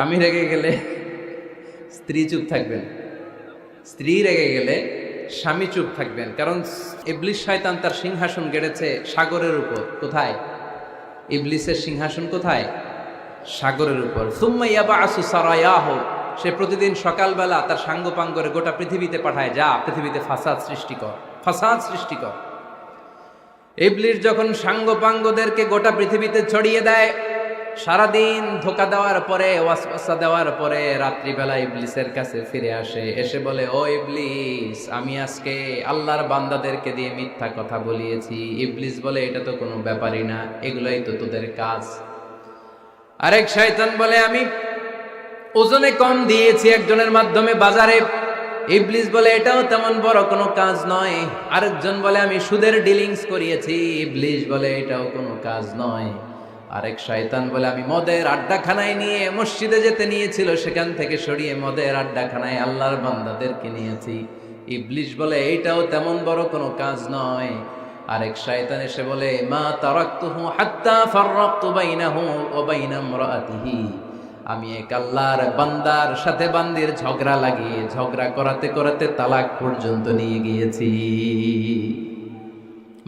স্বামী রেগে গেলে স্ত্রী চুপ থাকবেন, স্ত্রী রেগে গেলে স্বামী চুপ থাকবেন। কারণ ইবলিস শয়তান তার সিংহাসন গেড়েছে সাগরের উপর। কোথায়? ইবলিসের সিংহাসন কোথায়? সাগরের উপর। সুম্মা ইয়াবআসু সারায়াহু, সে প্রতিদিন সকালবেলা তার সাঙ্গপাঙ্গরে গোটা পৃথিবীতে পাঠায়, যা পৃথিবীতে ফাসাদ সৃষ্টি কর, ফাসাদ সৃষ্টি কর। ইবলিস যখন সাঙ্গপাঙ্গদেরকে গোটা পৃথিবীতে ছড়িয়ে দেয়, সারাদিন ধোকা দেওয়ার পরে, ওয়াসওয়াসা দেওয়ার পরে, রাত্রিবেলা ইবলিসের কাছে ফিরে আসে, এসে বলে, ও ইবলিস, আমি আজকে আল্লাহর বান্দাদেরকে দিয়ে মিথ্যা কথা বলিয়েছি। ইবলিস বলে, এটা তো কোনো ব্যাপারই না, এগুলোই তো তোদের কাজ। আরেক শয়তান বলে, আমি ওজনে কম দিয়েছি একজনের মাধ্যমে বাজারে। ইবলিস বলে, এটাও তেমন বড় কোনো কাজ নয়। আরেকজন বলে, আমি সুদের ডিলিংস করিয়েছি। ইবলিস বলে, এটাও কোনো কাজ নয়। আরেক শয়তান বলে, আমি মদের আড্ডাখানায় নিয়ে মসজিদে যেতে নিয়েছিল, সেখান থেকে সরিয়ে মদের আড্ডাখানায় আল্লাহর বান্দাদেরকে নিয়েছি। ইবলিস বলে, এইটাও তেমন বড় কোনো কাজ নয়। আরেক শয়তান এসে বলে, মা তারাকতুহু হাত্তা ফাররাকতু বাইনাহু ওয়া বাইনা ইমরাআতিহি, আমি এক আল্লাহর বান্দার সাথে বান্দির ঝগড়া লাগিয়ে, ঝগড়া করাতে করাতে তালাক পর্যন্ত নিয়ে গিয়েছি।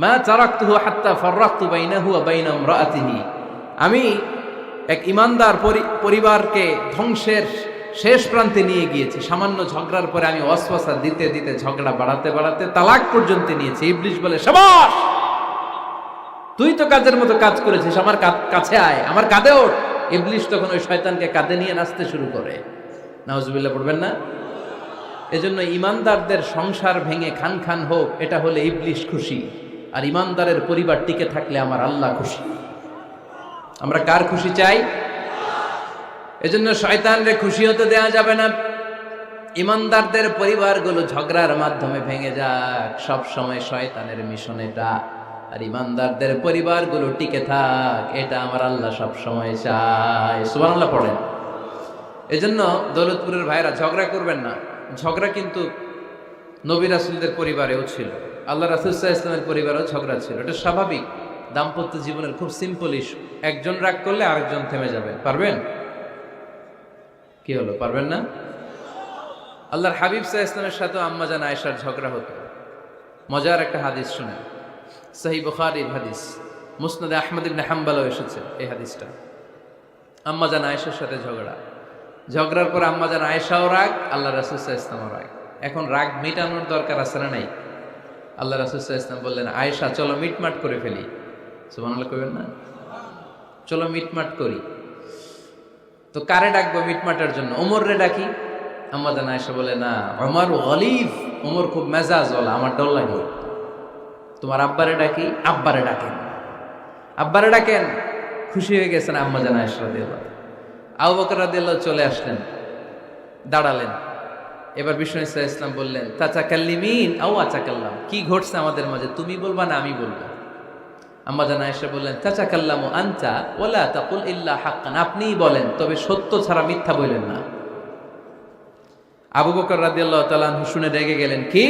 মা তারাকতুহু হাত্তা ফাররাকতু বাইনাহু ওয়া বাইনা ইমরাআতিহি, আমি এক ইমানদার পরিবারকে ধ্বংসের শেষ প্রান্তে নিয়ে গিয়েছি। সামান্য ঝগড়ার পরে আমি ওয়াসওয়াসা দিতে দিতে ঝগড়া বাড়াতে বাড়াতে তালাক পর্যন্ত নিয়েছি। ইবলিস বলে, শাবাশ, তুই তো কাজের মতো কাজ করেছিস, আমার কাছে আয়, আমার কাঁধে ওঠ। ইবলিস তখন ওই শয়তানকে কাঁধে নিয়ে নাচতে শুরু করে। নাউজুবিল্লাহ পড়বেন না? এজন্য ইমানদারদের সংসার ভেঙে খান খান হোক, এটা হলে ইবলিস খুশি, আর ইমানদারের পরিবার টিকে থাকলে আমার আল্লাহ খুশি। আমরা কার খুশি চাই? এজন্য শয়তানরে খুশি হতে দেয়া যাবে না। ইমানদারদের পরিবারগুলো ঝগড়ার মাধ্যমে ভেঙে যাক, সব সময় শয়তানের মিশন এটা। আর ইমানদারদের পরিবারগুলো টিকে থাক, এটা আমার আল্লাহ সব সময় চায়। সুবহানাল্লাহ পড়েন। এজন্য দৌলতপুরের ভাইরা ঝগড়া করবেন না। ঝগড়া কিন্তু নবী রাসূলদের পরিবারেও ছিল, আল্লাহ রাসূল সাল্লাল্লাহু আলাইহি ওয়াসাল্লামের পরিবারেও ঝগড়া ছিল। এটা স্বাভাবিক, দাম্পত্য জীবনের খুব সিম্পল ইস্যু। একজন রাগ করলে আরেকজন থেমে যাবে। পারবেন? কি হলো, পারবেন না? আল্লাহর হাবিব সাল্লাল্লাহু আলাইহি ওয়াসাল্লামের সাথে আম্মা জান আয়েশার ঝগড়া হতো। মজার একটা হাদিস শুনেন, সহিহ বুখারীর হাদিস, মুসনাদে আহমদ ইবনে হাম্বলও এসেছে এই হাদিসটা। আম্মা জান আয়েশার সাথে ঝগড়ার পর আম্মা জান আয়েশাও রাগ, আল্লাহ রাসূল সাল্লাল্লাহু আলাইহি ওয়াসাল্লামও রাগ। এখন রাগ মেটানোর দরকার আছে না নাই? আল্লাহ রাসূল সাল্লাল্লাহু আলাইহি ওয়াসাল্লাম বললেন, আয়েশা চলো মিটমাট করে ফেলি। সুবহানাল্লাহ কইবেন না? চলো মিটমাট করি। তো কারে ডাকবো মিটমাটের জন্য? ওমর রে ডাকি। আম্মা জান আয়েশা বলে, না, ওমর গলিব, ওমর খুব মেজাজ ওয়ালা, আমার ডর লাগে। তোমার আব্বারে ডাকি। আব্বারে ডাকেন, আব্বারে ডাকেন। খুশি হয়ে গেছেন আম্মা জান আয়েশা রাদিয়াল্লাহু। আবু বকর রাদিয়াল্লাহু চলে আসলেন, দাঁড়ালেন। এবার বিষ্ণু সাল্লাল্লাহু আলাইহি ওয়াসাল্লাম বললেন, তাতাকাল্লিমিন আও আতাকাল্লাম, কি ঘটছে আমাদের মাঝে, তুমি বলবা না আমি বলবো? আম্মা জান আয়েশা বললেন, তাতাকাল্লামু আনতা ওয়ালা তাকুল ইল্লা হাক্কান, আপনিই বলেন, তবে সত্য ছাড়া মিথ্যা বলেন না। আবু বকর রাদিয়াল্লাহু তাআলা আনহু শুনে রেগে গেলেন, কি,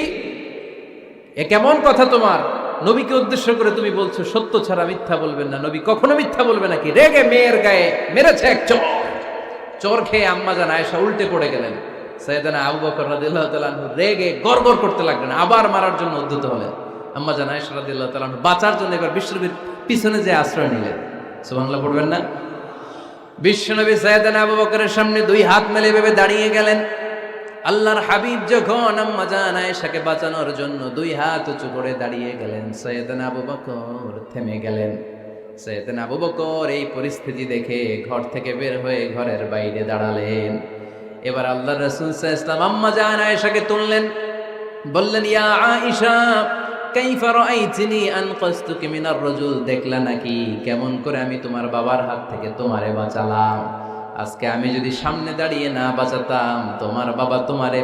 এ কেমন কথা তোমার? নবীকে উদ্দেশ্য করে তুমি বলছো সত্য ছাড়া মিথ্যা বলবেন না? নবী কখনো মিথ্যা বলবে নাকি? রেগে মেয়ের গায়ে মেরেছে এক চর। চর খেয়ে আম্মা জান আয়েশা উল্টে পড়ে গেলেন। সাইয়েদনা আবু বকর রাদিয়াল্লাহু তাআলা আনহু রেগে গড়গড় করতে লাগলেন, আবার মারার জন্য উদ্যত হলেন। আম্মা জান আয়েশা রাদিয়াল্লাহু তাআলা আনহু বাঁচার জন্য এবার বিশ্বনবীর পিছনে যে আশ্রয় নিলেন। সুবহানাল্লাহ পড়বেন না? বিশ্বনবী সাইয়েদনা আবু বকরের সামনে দুই হাত মেলে ভেবে দাঁড়িয়ে গেলেন। আল্লাহর হাবিব যখন আম্মা জান আয়েশাকে বাঁচানোর জন্য দুই হাত উঁচু করে দাঁড়িয়ে গেলেন, সাইয়েদনা আবু বকর থেমে গেলেন। সাইয়েদনা আবু বকর এই পরিস্থিতি দেখে ঘর থেকে বের হয়ে ঘরের বাইরে দাঁড়ালেন। এবার আল্লাহর রাসূল সাল্লাল্লাহু আলাইহি ওয়াসাল্লাম আম্মা জান আয়েশাকে তুললেন, বললেন, ইয়া আয়েশা কাইফা রাআইতিনি আনকাসতুকি মিনার রাজুল, দেখলা নাকি কেমন করে আমি তোমার বাবার হাত থেকে তোমারে বাঁচালাম? আজকে আমি যদি সামনে দাঁড়িয়ে না বাঁচাতাম, তোমার বাবা তোমারে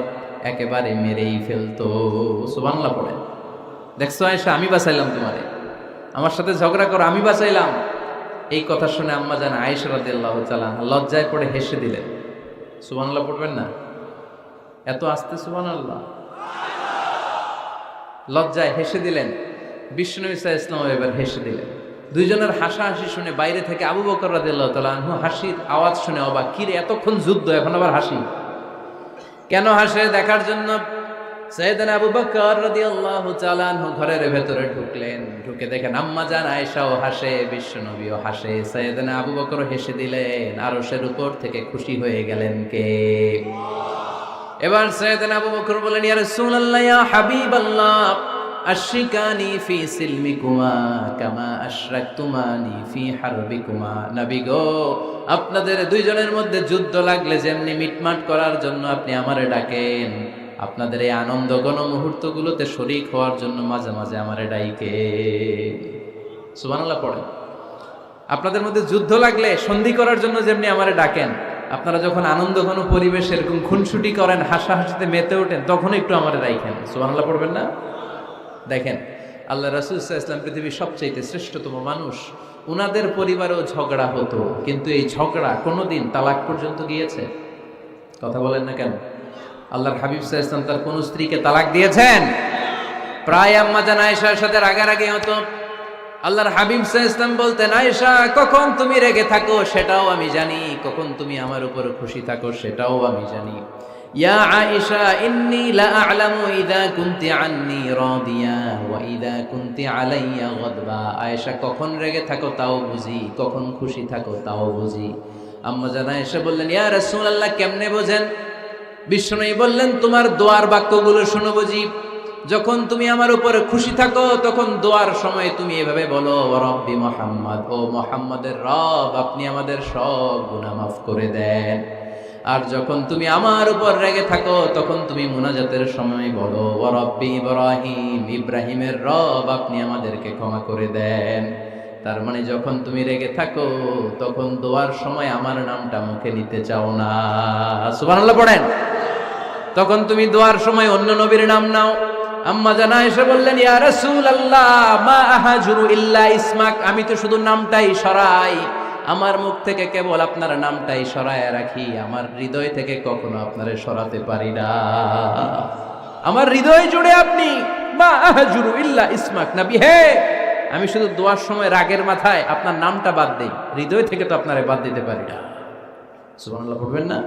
একেবারে মেরেই ফেলতো। সুবহানাল্লাহ পড়ে। দেখছো আয়েশা, আমি বাঁচাইলাম তোমারে, আমার সাথে ঝগড়া করো, আমি বাঁচাইলাম। এই কথা শুনে আম্মা জান আয়েশা রাদিয়াল্লাহু তাআলা লজ্জায় পড়ে হেসে দিলেন। সুবহানাল্লাহ পড়বেন না? এত আস্তে সুবহানাল্লাহ। লজ্জায় হেসে দিলেন। বিষ্ণু সাল্লাল্লাহু আলাইহি ওয়াসাল্লাম এবার হেসে দিলেন। দুইজনের হাসাহাসি শুনে বাইরে থেকে আবু বকর রাদিয়াল্লাহু তাআলা আনহু হাসির আওয়াজ শুনে অবাক, কিরে এতক্ষণ যুদ্ধ এখন আবার হাসি কেন? হাসে দেখার জন্য সাইয়েদনা আবু বকর রাদিয়াল্লাহু তাআলা আনহু ঘরের ভেতরে ঢুকলেন। ঢুকে দেখেন আম্মা জান আয়েশাও হাসে, বিশ্বনবীও হাসে, সাইয়েদনা আবু বকর হেসে দিলেন। আরশের উপর থেকে খুশি হয়ে গেলেন কে? এবার সাইয়েদনা আবু বকর বলেন, ইয়া রাসূলুল্লাহ, ইয়া হাবিবাল্লাহ, আশরিকানি ফি সিলমিকুমা কামা আশরাকতুমানি ফি হারবিকুমা। নবী গো, আপনাদের দুইজনের মধ্যে যুদ্ধ লাগলে যেমনি মিটমাট করার জন্য আপনি আমারে ডাকেন, আপনাদের এই আনন্দ গণ মুহূর্তগুলোতে শরীক হওয়ার জন্য মাঝে মাঝে আমারে ডাইকে। সুবহানাল্লাহ পড়েন। আপনাদের মধ্যে যুদ্ধ লাগলে সন্ধি করার জন্য যেমনি আমারে ডাকেন, আপনারা যখন আনন্দ ঘন পরিবেশ এরকম খুনসুটি করেন, হাসাহাসিতে মেতে ওঠেন, তখন একটু আমারে ডাইকেন। সুবহানাল্লাহ পড়বেন না? দেখেন আল্লাহ রাসূল সাল্লাল্লাহু আলাইহি ওয়াসাল্লাম পৃথিবীর সবচেয়ে শ্রেষ্ঠতম মানুষ। উনাদের পরিবারেও ঝগড়া হতো, কিন্তু এই ঝগড়া কোনোদিন তালাক পর্যন্ত গিয়েছে? কথা বলেন না কেন? আল্লাহর হাবিব সাল্লাল্লাহু আলাইহি ওয়াসাল্লাম তার কোন স্ত্রীকে তালাক দিয়েছেন? প্রায় আম্মা জান আয়েশার সাথে রাগারাগি হতো। আল্লাহর হাবিব সাল্লাল্লাহু আলাইহি ওয়াসাল্লাম বলতেন, আয়েশা, কখন তুমি রেগে থাকো সেটাও আমি জানি, কখন তুমি আমার উপর খুশি থাকো সেটাও আমি জানি। ইয়া আয়েশা, ইন্নী লা আ'লামু ইযা কুনতি আন্নী রাদিয়া ওয়া ইযা কুনতি আলাইয়া গাদবা। আয়েশা, কখন রেগে থাকো তাও বুঝি, কখন খুশি থাকো তাও বুঝি। আম্মা জান আয়েশা বললেন, ইয়া রাসূলুল্লাহ, কেমনে বোঝেন? বিশ্বনবী বললেন, তোমার দোয়ার বাক্যগুলো শোনো বুঝি। যখন তুমি আমার উপরে খুশি থাকো তখন দোয়ার সময় তুমি এভাবে বলো, ওয়া রাব্বি মুহাম্মদ, ও মুহাম্মাদের রব, আপনি আমাদের সব গুনাহ মাফ করে দেন। আর যখন তুমি আমার উপর রেগে থাকো তখন তুমি মুনাজাতের সময় বলো, ওয়া রাব্বি ইব্রাহিম, ইব্রাহিমের রব, আপনি আমাদেরকে ক্ষমা করে দেন। তার মানে যখন তুমি রেগে থাকো তখন দোয়ার সময় আমার নামটা মুখে নিতে চাও না। সুবহানাল্লাহ পড়েন। তখন তুমি দোয়ার সময় অন্য নবীর নাম নাও। আম্মা জান আয়েশা বললেন, ইয়া রাসূলুল্লাহ, মা আহাজুরু ইল্লা ইসমাক, আমি তো শুধু নামটাই সরাই, আমার মুখ থেকে কেবল আপনার নামটাই সরায় রাখি, আমার হৃদয় থেকে কখনো আপনারে সরাতে পারি না। আমার হৃদয় জুড়ে আপনি, মা আহাজুরু ইল্লা ইসমাক, নবী হে, আমি শুধু দোয়ার সময় রাগের মাথায় আপনার নামটা বাদ দেই, হৃদয় থেকে তো আপনারে বাদ দিতে পারি না। সুবহানাল্লাহ পড়বেন না?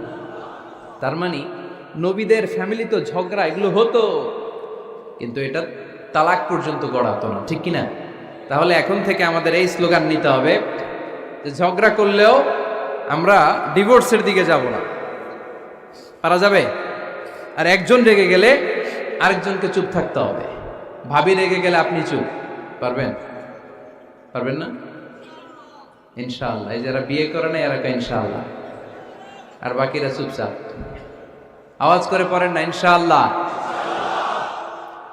তার মানে নবীদের ফ্যামিলি তো ঝগড়া এগুলো হতো, কিন্তু এটা তালাক পর্যন্ত গড়াতো না, ঠিক কিনা? তাহলে এখন থেকে আমাদের এই স্লোগান নিতে হবে যে ঝগড়া করলেও আমরা ডিভোর্সের দিকে যাব না। পারা যাবে? আর একজন রেগে গেলে আরেকজনকে চুপ থাকতে হবে। ভাবি রেগে গেলে আপনি চুপ, পারবেন? পারবেন না? ইনশাআল্লাহ। এই যারা বিয়ে করে না এরা ইনশাআল্লাহ, আর বাকিরা চুপচাপ। আওয়াজ করে পড়েন না ইনশাআল্লাহ।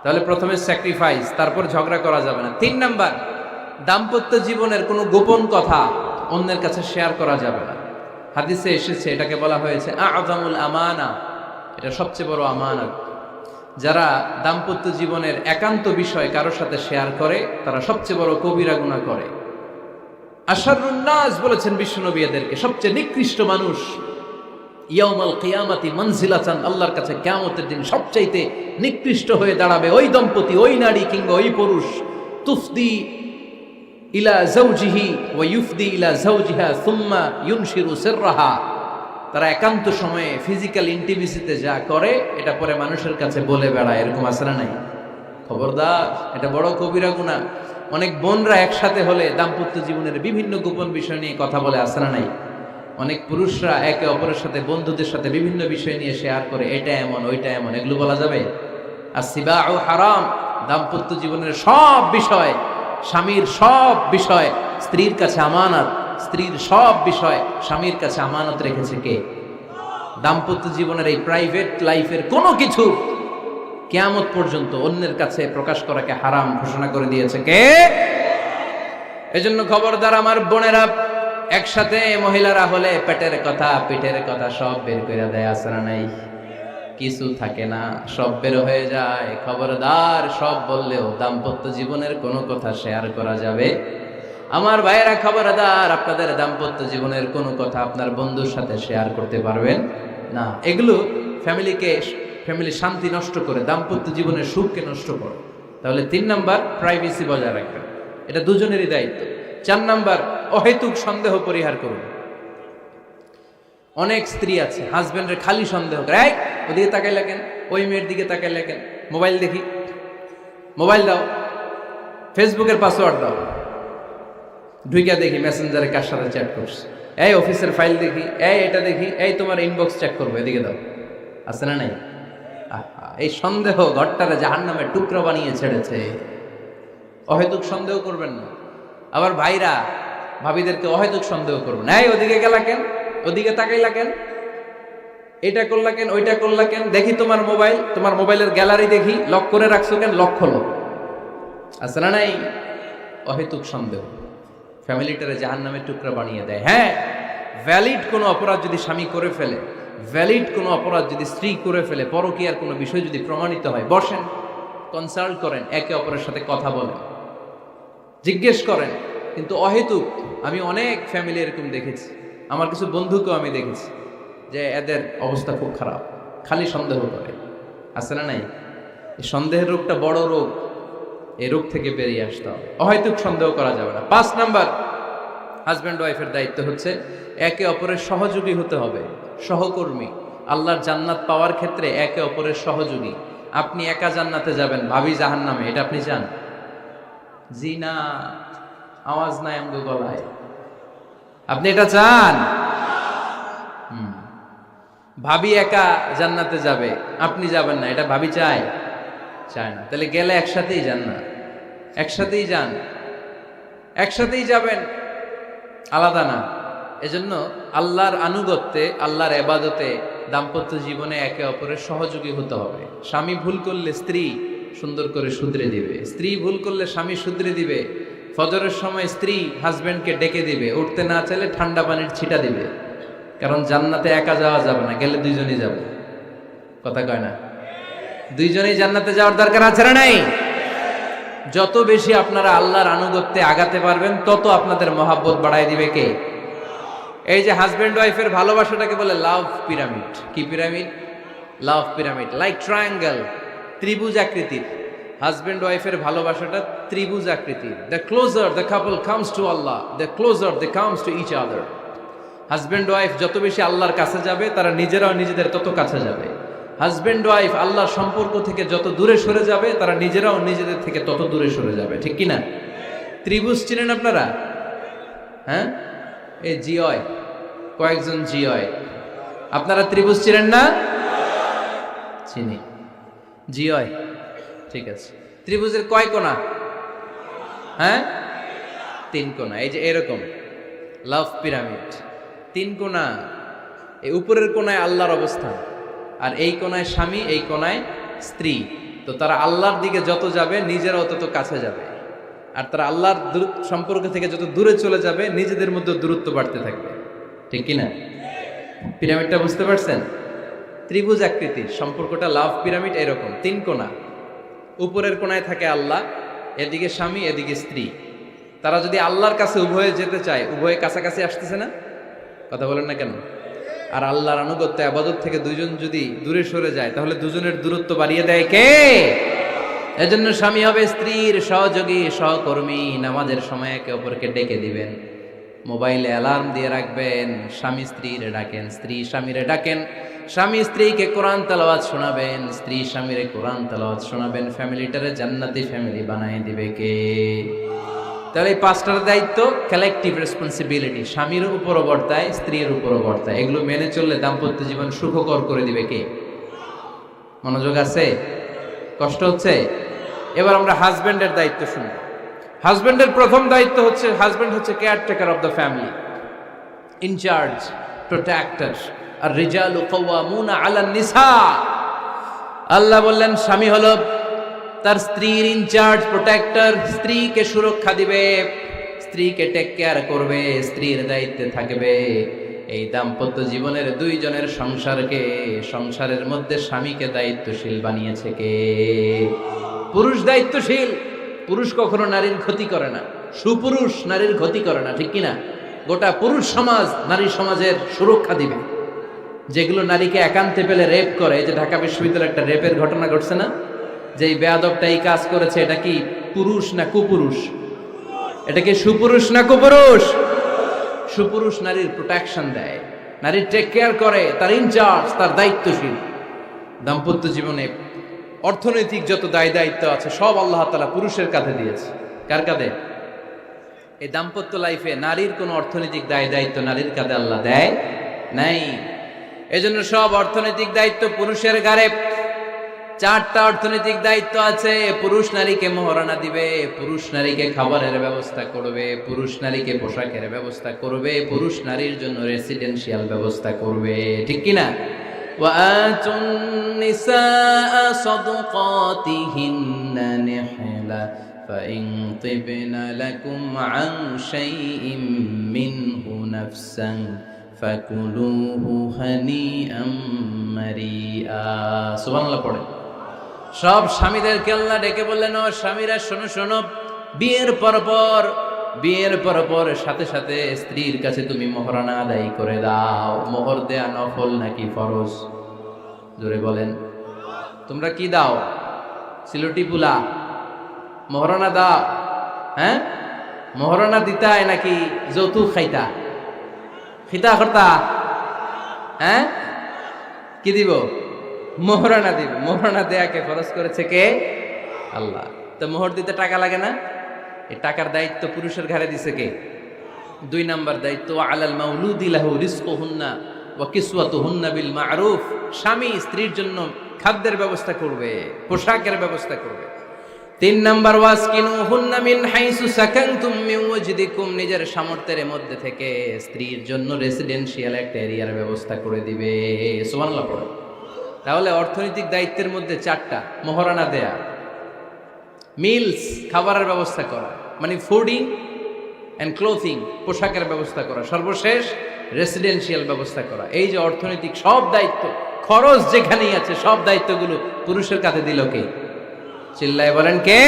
তাহলে প্রথমে স্যাক্রিফাইস, তারপর ঝগড়া করা যাবে না। 3 নাম্বার, দাম্পত্য জীবনের কোনো গোপন কথা অন্যের কাছে শেয়ার করা যাবে না। হাদিসে এসেছে, এটাকে বলা হয়েছে আ'যামুল আমানা, এটা সবচেয়ে বড় আমানত। যারা দাম্পত্য জীবনের একান্ত বিষয় কারোর সাথে শেয়ার করে তারা সবচেয়ে বড় কবিরা গুনাহ করে। আশারুন নাস বলেছেন বিশ্বনবী এদেরকে, সবচেয়ে নিকৃষ্ট মানুষ। ইয়াউমাল কিয়ামাতি মানজিলাতান, আল্লাহর কাছে কিয়ামতের দিন সবচাইতে নিকৃষ্ট হয়ে দাঁড়াবে ওই দম্পতি, ওই নারী কিংবা ওই পুরুষ, তুফদি ইলা যাওজিহি ওয়া ইউফদি ইলা যাওজিহা সুম্মা ইউনশিরু সিররাহা। তারা একান্ত সময়ে ফিজিক্যাল ইন্টিমেসিতে যা করে এটা পরে মানুষের কাছে বলে বেড়ায়, এরকম আছে না নাই? খবরদার, এটা বড় কবিরা গুনাহ। অনেক বোনরা একসাথে হলে দাম্পত্য জীবনের বিভিন্ন গোপন বিষয় নিয়ে কথা বলে, আছে না নাই? অনেক পুরুষরা একে অপরের সাথে, বন্ধুদের সাথে বিভিন্ন বিষয় নিয়ে শেয়ার করে, এটা এমন ওইটা এমন, এগুলো বলা যাবে? আর সিবাউ হারাম, দাম্পত্য জীবনের সব বিষয়, স্বামীর সব বিষয় স্ত্রীর কাছে আমানত, স্ত্রীর সব বিষয় স্বামীর কাছে আমানত রেখেছে কে? দাম্পত্য জীবনের এই প্রাইভেট লাইফের কোনো কিছু কিয়ামত পর্যন্ত অন্যের কাছে প্রকাশ করাকে হারাম ঘোষণা করে দিয়েছে কে? এজন্য খবরদার আমার বোনেরা, একসাথে মহিলারা হলে পেটের কথা পিঠের কথা সব বের করে দেয়, আছে না নাই? কিছু থাকে না, সব বের হয়ে যায়। খবরদার, সব বললেও দাম্পত্য জীবনের কোনো কথা শেয়ার করা যাবে? আমার ভাইয়েরা খবরদার, আপনাদের দাম্পত্য জীবনের কোনো কথা আপনার বন্ধুর সাথে শেয়ার করতে পারবেন না। এগুলো ফ্যামিলি শান্তি নষ্ট করে, দাম্পত্য জীবনের সুখকে নষ্ট করে। তাহলে 3 নাম্বার, প্রাইভেসি বজায় রাখবেন, এটা দুজনেরই দায়িত্ব। 4 নাম্বার, অহেতুক সন্দেহ পরিহার করুন। অনেক স্ত্রী আছে হাজবেন্ডের খালি সন্দেহ করে, এই ওদিকে তাকাইলা কেন, ওই মেয়ের দিকে তাকাইলা কেন, মোবাইল দেখি, মোবাইল দাও, ফেসবুকের পাসওয়ার্ড দাও, ঢুইকা দেখি মেসেঞ্জারে কার সাথে চ্যাট করছে, এই অফিসের ফাইল দেখি, এই এটা দেখি, এই তোমার ইনবক্স চেক করবো, এদিকে দাও। আছে না নাই? এই সন্দেহ ঘরটারে জাহান্নামের টুকরা বানিয়ে ছেড়েছে। অহেতুক সন্দেহ করবেন না। আবার ভাইরা ভাবিদেরকে অহেতুক সন্দেহ করবেন, এই ওদিকে গেলা কেন, ওদিকে তাকাইলা কেন, এটা করলা কেন, ওইটা করলা কেন, দেখি তোমার মোবাইল, তোমার মোবাইলের গ্যালারি দেখি, লক করে রাখছো কেন, লক খোলো। আছে না নাই? অহেতুক সন্দেহ ফ্যামিলিটারে জাহান্নামের টুকরা বানিয়ে দেয়। হ্যাঁ, ভ্যালিড কোনো অপরাধ যদি স্বামী করে ফেলে, ভ্যালিড কোনো অপরাধ যদি স্ত্রী করে ফেলে, পরকীয়ার কোনো বিষয় যদি প্রমাণিত হয়, বসেন, কনসাল্ট করেন, একে অপরের সাথে কথা বলেন, জিজ্ঞেস করেন। কিন্তু অহেতুক, আমি অনেক ফ্যামিলি এরকম দেখেছি, আমার কিছু বন্ধুকেও আমি দেখেছি যে এদের অবস্থা খুব খারাপ, খালি সন্দেহ করে। আছে না নাই? এই সন্দেহের রোগটা বড় রোগ, এই রোগ থেকে বেরিয়ে আসতে হবে। অহেতুক সন্দেহ করা যাবে না। 5 নাম্বার, হাজব্যান্ড ওয়াইফের দায়িত্ব হচ্ছে একে অপরের সহযোগী হতে হবে, সহকর্মী। আল্লাহর জান্নাত পাওয়ার ক্ষেত্রে একে অপরের সহযোগী। আপনি একা জান্নাতে যাবেন, ভাবি জাহান্নামে, এটা আপনি চান? জি না, আওয়াজ নাই আমগো গলায়। আপনি এটা চান? ভাবি একা জান্নাতে যাবে, আপনি যাবেন না, এটা ভাবি চায়? চায় না। তাহলে গেলে একসাথেই যান না, একসাথেই যান, একসাথেই যাবেন, আলাদা না। এজন্য আল্লাহর আনুগত্যে, আল্লাহর ইবাদতে, দাম্পত্য জীবনে একে অপরের সহযোগী হতে হবে। স্বামী ভুল করলে স্ত্রী সুন্দর করে শুধরে দিবে, স্ত্রী ভুল করলে স্বামী শুধরে দিবে। ফজরের সময় স্ত্রী হাজবেন্ডকে ডেকে দিবে, উঠতে না চাইলে ঠান্ডা পানির ছিটা দিবে। কারণ জান্নাতে একা যাওয়া যাবে না, গেলে দুইজনই যাবে। কথা কয় না? দুইজনেই জান্নাতে যাওয়ার দরকার আছে না নাই? যত বেশি আপনারা আল্লাহর আনুগত্যে আগাতে পারবেন, তত আপনাদের মহাব্বত বাড়ায় দিবে কে? এই যে হাজব্যান্ড ওয়াইফের ভালোবাসাটাকে বলে লাভ পিরামিড। কি pyramid? Love pyramid, like triangle, ত্রিভুজ আকৃতির। হাজব্যান্ড ওয়াইফের ভালোবাসাটা ত্রিভুজ আকৃতির। The closer the couple comes to Allah, the closer they comes to each other. Husband wife যত বেশি আল্লাহর কাছে যাবে, তারা নিজেরাও নিজেদের তত কাছে যাবে। হাজব্যান্ড ওয়াইফ আল্লাহর সম্পর্ক থেকে যত দূরে সরে যাবে, তারা নিজেরাও নিজেদের থেকে তত দূরে সরে যাবে। ঠিক কি না? ত্রিভুজ চিনেন আপনারা? হ্যাঁ, এই জিওয় কয়েকজন জিওয়, আপনারা ত্রিভুজ চিনেন না? চিনি, জিওয়, ঠিক আছে। ত্রিভুজের কয় কোণা? হ্যাঁ, 3 কোণা। এই যে এরকম লাভ পিরামিড, 3 কোণা। এই উপরের কোণায় আল্লাহর অবস্থান, আর এই কোণায় স্বামী, এই কোণায় স্ত্রী। তো তারা আল্লাহর দিকে যত যাবে, নিজেরাও তত কাছে যাবে। আর তারা আল্লাহর সম্পর্ক থেকে যত দূরে চলে যাবে, নিজেদের মধ্যে দূরত্ব বাড়তে থাকবে। ঠিক কিনা? পিরামিডটা বুঝতে পারছেন? ত্রিভুজ আকৃতির সম্পর্কটা লাভ পিরামিড এরকম, 3 কোণা। উপরের কোণায় থাকে আল্লাহ, এদিকে স্বামী, এদিকে স্ত্রী। তারা যদি আল্লাহর কাছে উভয়ে যেতে চায়, উভয়ে কাছাকাছি আসতেছে না? কথা বলেন না কেন? আর আল্লাহর আনুগত্য ইবাদত থেকে দুইজন যদি দূরে সরে যায়, তাহলে দুজনের দূরত্ব বাড়িয়ে দেয় কে? এজন্য স্বামী হবে স্ত্রীর সহযোগী, সহকর্মী। নামাজের সময় একে অপরকে ডেকে দিবেন, মোবাইলে অ্যালার্ম দিয়ে রাখবেন। স্বামী স্ত্রীরে ডাকেন, স্ত্রী স্বামীরে ডাকেন। স্বামী স্ত্রীকে কোরআন তেলাওয়াত শোনাবেন, স্ত্রী স্বামীরে কোরআন তেলাওয়াত শোনাবেন। ফ্যামিলিটারে জান্নাতি ফ্যামিলি বানায় দিবে কে? তাহলে এই 5টার দায়িত্ব কালেকটিভ রেসপন্সিবিলিটি, স্বামীর উপরও বর্তায়, স্ত্রীর উপরও বর্তায়। এগুলো মেনে চললে দাম্পত্য জীবন সুখকর করে দিবে কে? মনোযোগ আছে? কষ্ট হচ্ছে? এবার আমরা হাজব্যান্ডের দায়িত্ব শুনব। হাজব্যান্ডের প্রথম দায়িত্ব হচ্ছে, হাজব্যান্ড হচ্ছে caretaker of the family, incharge, protector. আর রিজালু কাওয়ামুনা আলান নিসা। আল্লাহ বললেন স্বামী হলো তার স্ত্রীর ইনচার্জ, প্রোটেক্টর। স্ত্রীকে সুরক্ষা দিবে, স্ত্রীকে টেক কেয়ার করবে, স্ত্রীর দায়িত্বে থাকবে। এই দাম্পত্য জীবনের দুইজনের সংসারকে, সংসারের মধ্যে স্বামীকে দায়িত্বশীল বানিয়েছে কে? পুরুষ দায়িত্বশীল। পুরুষ কখনো নারীর ক্ষতি করে না, সুপুরুষ নারীর ক্ষতি করে না। ঠিক কিনা? গোটা পুরুষ সমাজ নারী সমাজের সুরক্ষা দিবে। যেগুলো নারীকে একান্তে পেলে রেপ করে, এই যে ঢাকা বিশ্ববিদ্যালয়ে একটা রেপের ঘটনা ঘটছে না, যে এই বেয়াদবটা এই কাজ করেছে, এটা কি পুরুষ না কুপুরুষ? এটা কি সুপুরুষ না কুপুরুষ? সুপুরুষ নারীর প্রোটেকশন দেয়, নারীর টেক কেয়ার করে, তার ইনচার্জ, তার দায়িত্বশীল। দাম্পত্য জীবনে অর্থনৈতিক যত দায় দায়িত্ব আছে সব আল্লাহ তাআলা পুরুষের কাঁধে দিয়েছে। কার কাঁধে? এই দাম্পত্য লাইফে নারীর কোনো অর্থনৈতিক দায় দায়িত্ব নারীর কাঁধে আল্লাহ দেয় নাই। এজন্য সব অর্থনৈতিক দায়িত্ব পুরুষের ঘাড়ে। 4টা অর্থনৈতিক দায়িত্ব আছে। পুরুষ নারীকে মহারণা দিবে, পুরুষ নারীকে খাবারের ব্যবস্থা করবে, পুরুষ নারীকে পোশাকের ব্যবস্থা করবে, পুরুষ নারীর জন্য রেসিডেন্সিয়াল ব্যবস্থা করবে। ঠিক কি না? ওয়াআতুন নিসাআ সাদকাতিহিন্না নিহলা ফাইন তিবনা লাকুম আন শাইইম মিনহু নাফসান ফাকুলুহু হানিআম মারিআ। সুবহানাল্লাহ পড়ে। সব স্বামীদেরকে আল্লাহ ডেকে বললেন, ও স্বামীরা শোনো শোনো, বিয়ের পর সাথে সাথে স্ত্রীর কাছে তুমি মোহরানা আদায় করে দাও। মোহর দেয়া নফল নাকি ফরজ? জোরে বলেন। তোমরা কি দাও? সিলটি পুলা মোহরানা দাও? হ্যাঁ, মোহরানা দিতায় নাকি যৌতুক খাইতা? খিতা করতা? হ্যাঁ, কি দিব? মোহরানা দিব। মোহরানা দেয়াকে ফরজ করেছে কে? আল্লাহ। তো মোহর দিতে টাকা লাগে না? এই টাকার দায়িত্ব পুরুষের ঘাড়ে দিছে কে? 2 নাম্বার দায়িত্ব, আলাল মাউলুদি লাহু রিজকুহুন্না ওয়া কিসওয়াতুহুন্না বিল মা'রুফ। স্বামী স্ত্রীর জন্য খাদ্যের ব্যবস্থা করবে, পোশাকের ব্যবস্থা করবে। 3 নাম্বার, ওয়াসকিনুহুন্না মিন হাইসু সাকানতুম মিন ওয়াজদিকুম। নিজের সামর্থ্যের মধ্যে থেকে স্ত্রীর জন্য রেসিডেন্সিয়াল একটা এরিয়ার ব্যবস্থা করে দিবে। সুবহানাল্লাহ পড়ো। তাহলে অর্থনৈতিক দায়িত্বের মধ্যে 4টা: মোহরানা দেয়া, মিলস খাবারের ব্যবস্থা করা, মানে ফুডিং অ্যান্ড ক্লোথিং, পোশাকের ব্যবস্থা করা, সর্বশেষ রেসিডেন্সিয়াল ব্যবস্থা করা। এই যে অর্থনৈতিক সব দায়িত্ব, খরচ যেখানেই আছে সব দায়িত্বগুলো পুরুষের কাঁধে দিল কে? চিল্লায় বলেন কে?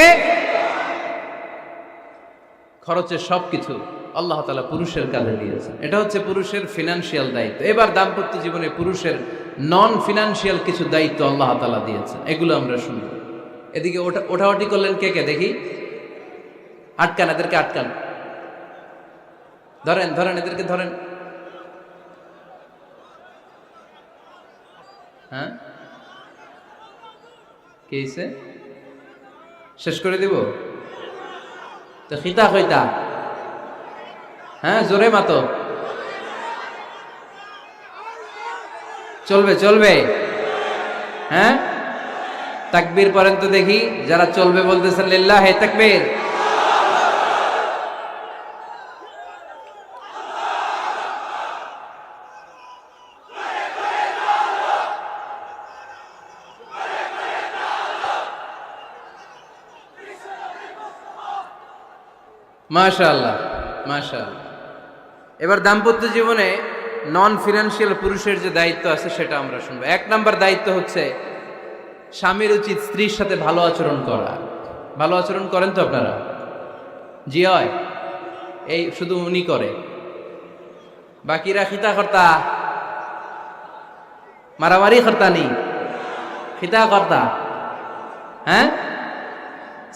খরচের সবকিছু আল্লাহ তাআলা পুরুষের কাঁধে দিয়েছেন। এটা হচ্ছে পুরুষের ফিনান্সিয়াল দায়িত্ব। এবার দাম্পত্য জীবনে পুরুষের নন ফিনান্সিয়াল কিছু দায়িত্ব আল্লাহ তাআলা দিয়েছেন, এগুলো আমরা শুনব। এদিকে ওঠাওটি করলেন কে কে দেখি? আটকান, এদেরকে আটকান। ধরেন ধরেন, এদেরকে ধরেন। হ্যাঁ, কি হয়েছে? শেষ করে দিব তো? খিতা খইতা? হ্যাঁ, জোরে মাতো। চলবে চলবে? হ্যাঁ, তাকবীর পড়েন তো দেখি। যারা চলবে বলতেছেন লিল্লাহি তাকবীর। মাশাআল্লাহ মাশাআল্লাহ। এবার দাম্পত্য জীবনে নন ফিনান্সিয়াল পুরুষের যে দায়িত্ব আছে সেটা আমরা শুনবো। 1 নাম্বার দায়িত্ব হচ্ছে স্বামীর উচিত স্ত্রীর সাথে ভালো আচরণ করা। ভালো আচরণ করেন তো আপনারা? জি হয়। এই শুধু উনি করে, বাকিরা খিতা কর্তা, মারামারি কর্তা নি, খিতা কর্তা। হ্যাঁ,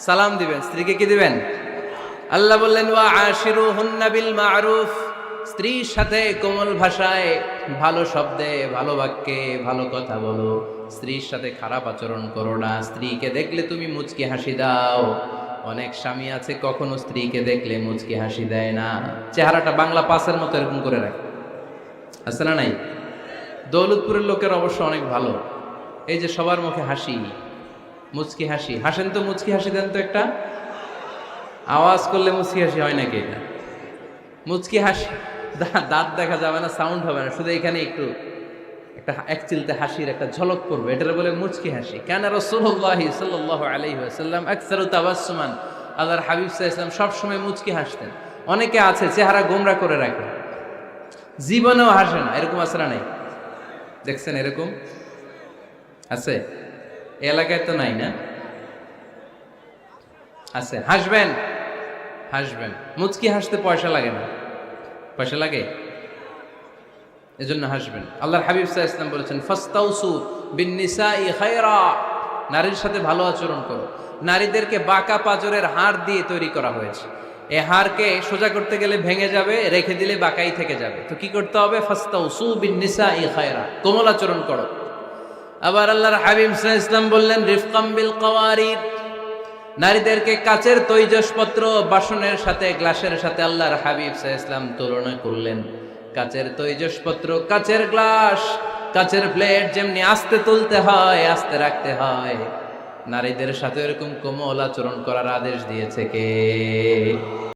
সালাম দিবেন, স্ত্রীকে কি দিবেন? আল্লাহ বললেন, ওয়া আশিরুহুন্না বিল মা'রুফ। স্ত্রীর সাথে কোমল ভাষায়, ভালো শব্দে, ভালো বাক্যে ভালো কথা বলো। স্ত্রীর সাথে খারাপ আচরণ করো না। স্ত্রীকে দেখলে তুমি মুচকি হাসি দাও। অনেক স্বামী আছে কখনো স্ত্রীকে দেখলে মুচকি হাসি দেয় না, চেহারাটা বাংলা পাসের মতো এরকম করে রাখে। আছে না নাই? দৌলতপুরের লোকের অবশ্য অনেক ভালো। এই যে সবার মুখে হাসি, মুচকি হাসি। হাসেন তো, মুচকি হাসি দেন তো একটা। আওয়াজ করলে মুচকি হাসি হয় নাকি? এটা মুচকি হাসি, দাঁত দেখা যাবে না, সাউন্ড হবে না, শুধু এখানে একটু একটা এক চিলতে হাসির একটা ঝলক পড়বে, এটার বলে মুচকি হাসি। কানা রাসূলুল্লাহ সাল্লাল্লাহু আলাইহি ওয়াসাল্লাম আকসারু তাবাসসুমান। আল্লাহর হাবিব সাল্লাল্লাহু আলাইহি ওয়াসাল্লাম সব সময় মুচকি হাসতেন। অনেকে আছে চেহারা গোমরা করে রাখে, জীবনেও হাসে না, এরকম আছে না নাই? দেখছেন এরকম আছে? এই এলাকায় তো নাই না? আছে। হাসবেন হাসবেন, মুচকি হাসতে পয়সা লাগে না। পয়সা লাগে? এজন্য হাসবেন। আল্লাহর হাবিব সাল্লাল্লাহু আলাইহি ওয়াসাল্লাম বলেছেন, ফাস্তাউসু বিন-নিসাই খায়রা। নারীর সাথে ভালো আচরণ করো। নারীদেরকে বাঁকা পাঁজরের হাড় দিয়ে তৈরি করা হয়েছে। এ হাড়কে সোজা করতে গেলে ভেঙে যাবে, রেখে দিলে বাঁকাই থেকে যাবে। তো কি করতে হবে? ফাস্তাউসু বিন নিসাই খায়রা, কোমল আচরণ করো। আবার আল্লাহর হাবিব সাল্লাল্লাহু আলাইহি ওয়াসাল্লাম বললেন রিফকাম বিল কাওয়ারিদ, নারীদেরকে কাচের তৈজসপত্র বাসনের সাথে, গ্লাসের সাথে আল্লাহর হাবিব সাল্লাল্লাহু আলাইহি ওয়াসাল্লাম তুলনা করলেন। কাচের তৈজসপত্র, কাচের গ্লাস, কাচের প্লেট যেমনি আস্তে তুলতে হয়, আস্তে রাখতে হয়, নারীদের সাথে এরকম কোমল আচরণ করার আদেশ দিয়েছে কে?